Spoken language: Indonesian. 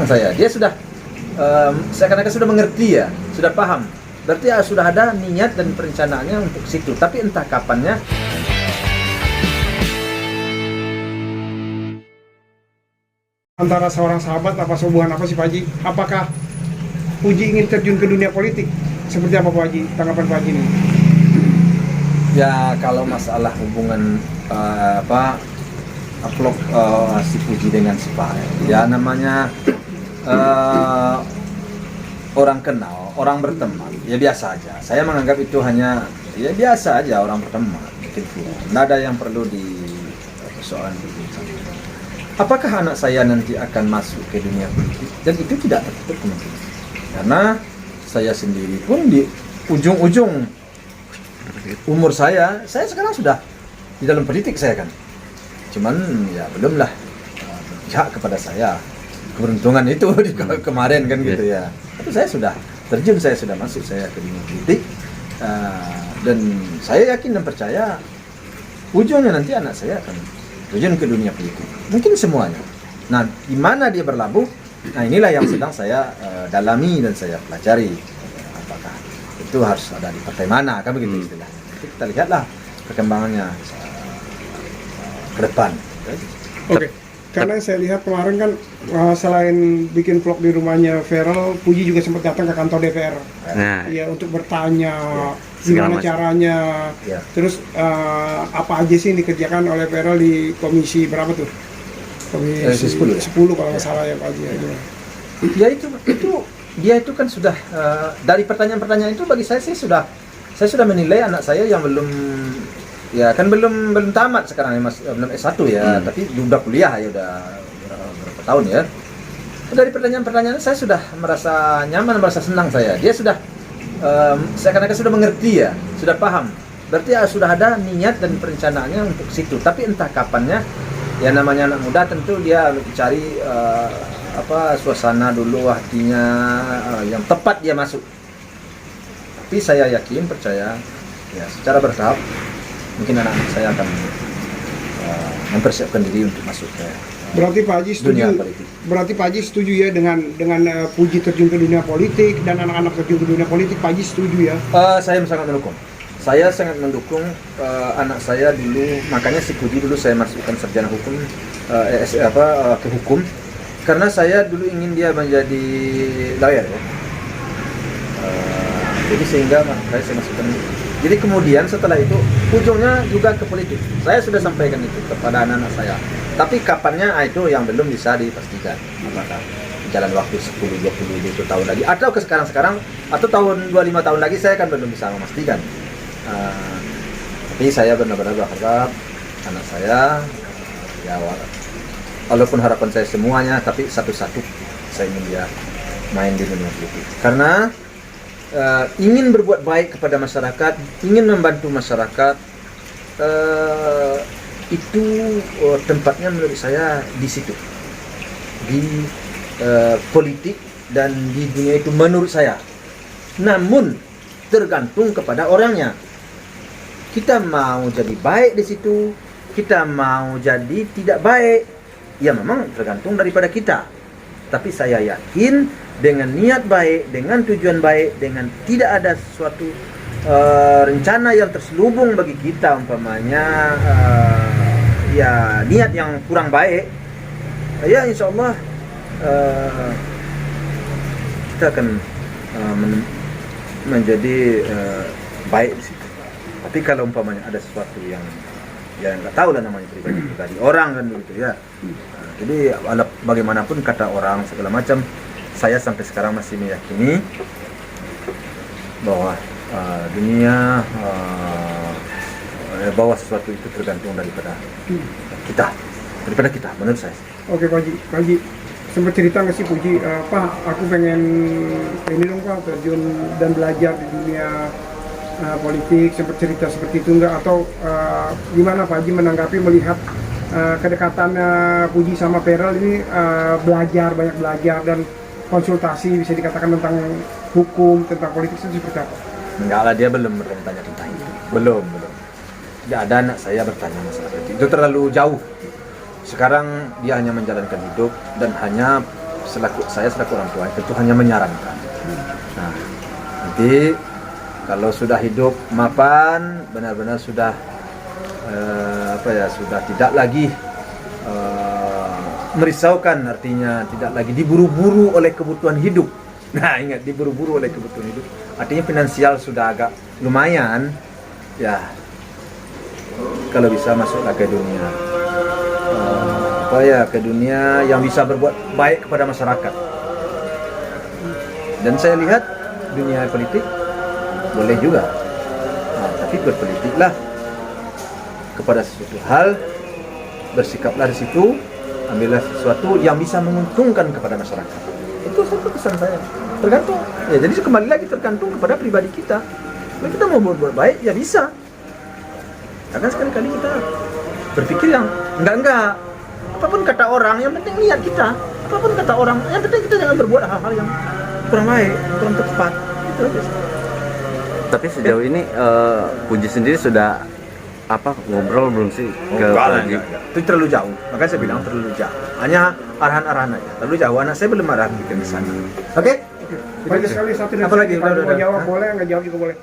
saya. Dia sudah seakan-akan sudah mengerti ya, sudah paham. Berarti ya sudah ada niat dan perencanaannya untuk situ. Tapi entah kapannya. Antara seorang sahabat apa hubungan apa sih Pak Haji? Apakah Puji ingin terjun ke dunia politik? Seperti apa Pak Haji? Tanggapan Pak Haji ini? Ya kalau masalah hubungan vlog si Puji dengan si Pak, ya namanya orang kenal, orang berteman, ya biasa aja. Saya menganggap itu hanya ya biasa aja, orang berteman, tidak ada yang perlu di persoalan itu. Apakah anak saya nanti akan masuk ke dunia politik? Dan itu tidak tertutup kemungkinan, karena saya sendiri pun di ujung-ujung umur saya sekarang sudah di dalam politik saya kan. Cuman ya belumlah berpihak kepada saya keberuntungan itu di kemarin kan gitu ya. Tapi saya sudah terjun, saya sudah masuk saya ke dunia politik, dan saya yakin dan percaya ujungnya nanti anak saya akan terjun ke dunia politik. Mungkin semuanya. Nah, di mana dia berlabuh? Nah, inilah yang sedang saya dalami dan saya pelajari. Apakah itu harus ada di partai mana, kan begitu istilah. Jadi kita lihatlah perkembangannya ke depan. Oke. Karena saya lihat kemarin kan selain bikin vlog di rumahnya Feral, Puji juga sempat datang ke kantor DPR. Nah, Ya untuk bertanya segala gimana macam. caranya. Ya. Terus apa aja sih yang dikerjakan oleh Feral di komisi berapa tuh? Komisi 10 ya? 10 kalau nggak salah ya Pak Haji. Ya itu dia itu kan sudah dari pertanyaan-pertanyaan itu bagi saya sih saya sudah menilai anak saya yang belum tamat sekarang ya Mas, belum S1 ya, tapi udah kuliah ya, udah berapa tahun ya. Dari pertanyaan-pertanyaan saya sudah merasa nyaman, merasa senang saya. Dia sudah seakan-akan sudah mengerti ya, sudah paham. Berarti ya sudah ada niat dan perencanaannya untuk situ. Tapi entah kapannya, ya namanya anak muda tentu dia cari suasana dulu, hatinya yang tepat dia masuk. Tapi saya yakin, percaya ya secara bertahap mungkin anak-anak saya akan mempersiapkan diri untuk masuk ke Berarti Pak Haji setuju. dunia politik. Berarti Pak Haji setuju ya dengan Puji terjun ke dunia politik dan anak-anak terjun ke dunia politik. Pak Haji setuju ya? Saya sangat mendukung. Saya sangat mendukung anak saya dulu, makanya si Puji dulu saya masukkan sarjana hukum ke hukum, karena saya dulu ingin dia menjadi lawyer ya. Jadi sehingga saya masukkan. Jadi kemudian setelah itu ujungnya juga ke politik. Saya sudah sampaikan itu kepada anak-anak saya. Tapi kapannya itu yang belum bisa dipastikan. Apakah jalan waktu 10, 20 tahun lagi atau ke sekarang atau tahun 25 tahun lagi, saya kan belum bisa memastikan. Tapi saya benar-benar berharap anak saya ya walaupun harapan saya semuanya, tapi satu-satu saya ingin dia main di dunia politik. Karena ingin berbuat baik kepada masyarakat, ingin membantu masyarakat, itu tempatnya menurut saya di situ, di politik dan di dunia itu menurut saya. Namun tergantung kepada orangnya. Kita mau jadi baik di situ, kita mau jadi tidak baik, ya memang tergantung daripada kita. Tapi saya yakin dengan niat baik, dengan tujuan baik, dengan tidak ada suatu rencana yang terselubung bagi kita, umpamanya ya niat yang kurang baik, ya insya Allah kita akan menjadi baik di situ. Tapi kalau umpamanya ada sesuatu yang nggak tahu lah namanya pribadi orang kan begitu ya. Jadi bagaimanapun kata orang segala macam, saya sampai sekarang masih meyakini bahwa dunia bahwa sesuatu itu tergantung daripada kita menurut saya. Oke Pak Haji, sempat cerita nggak sih Puji, Pak aku pengen ini dong Pak terjun dan belajar di dunia politik, sempat cerita seperti itu nggak? Atau gimana Pak Haji menanggapi melihat kedekatannya Puji sama Feral ini, banyak belajar dan konsultasi bisa dikatakan tentang hukum, tentang politik itu seperti apa? Enggak lah, dia belum bertanya tentang itu. Belum. Tidak ada anak saya bertanya masalah itu terlalu jauh. Sekarang dia hanya menjalankan hidup dan hanya saya selaku orang tua tentu hanya menyarankan. Nah, nanti kalau sudah hidup mapan, benar-benar sudah sudah tidak lagi merisaukan, artinya tidak lagi diburu-buru oleh kebutuhan hidup. Nah, ingat, diburu-buru oleh kebutuhan hidup. Artinya finansial sudah agak lumayan, ya kalau bisa masuklah ke dunia ke dunia yang bisa berbuat baik kepada masyarakat. Dan saya lihat dunia politik boleh juga, tapi berpolitiklah kepada sesuatu hal, bersikaplah di situ, ambillah sesuatu yang bisa menguntungkan kepada masyarakat. Itu satu pesan saya. Tergantung, ya jadi kembali lagi tergantung kepada pribadi kita. Kalau kita mau berbuat baik, ya bisa. Karena sekali-kali kita berpikir yang enggak. Apapun kata orang, yang penting niat kita. Apapun kata orang, yang penting kita jangan berbuat hal-hal yang kurang baik, kurang tepat. Itu aja. Tapi sejauh ini Puji sendiri sudah ngobrol belum sih ke Praji? Itu terlalu jauh. Makanya saya bilang terlalu jauh. Hanya arahan-arahan aja. Terlalu jauh. Anak saya belum arah bikin ke sana. Oke? Banyak sekali satu dan Apa lagi? kalau Udah. mau jawab boleh, nggak jawab juga boleh.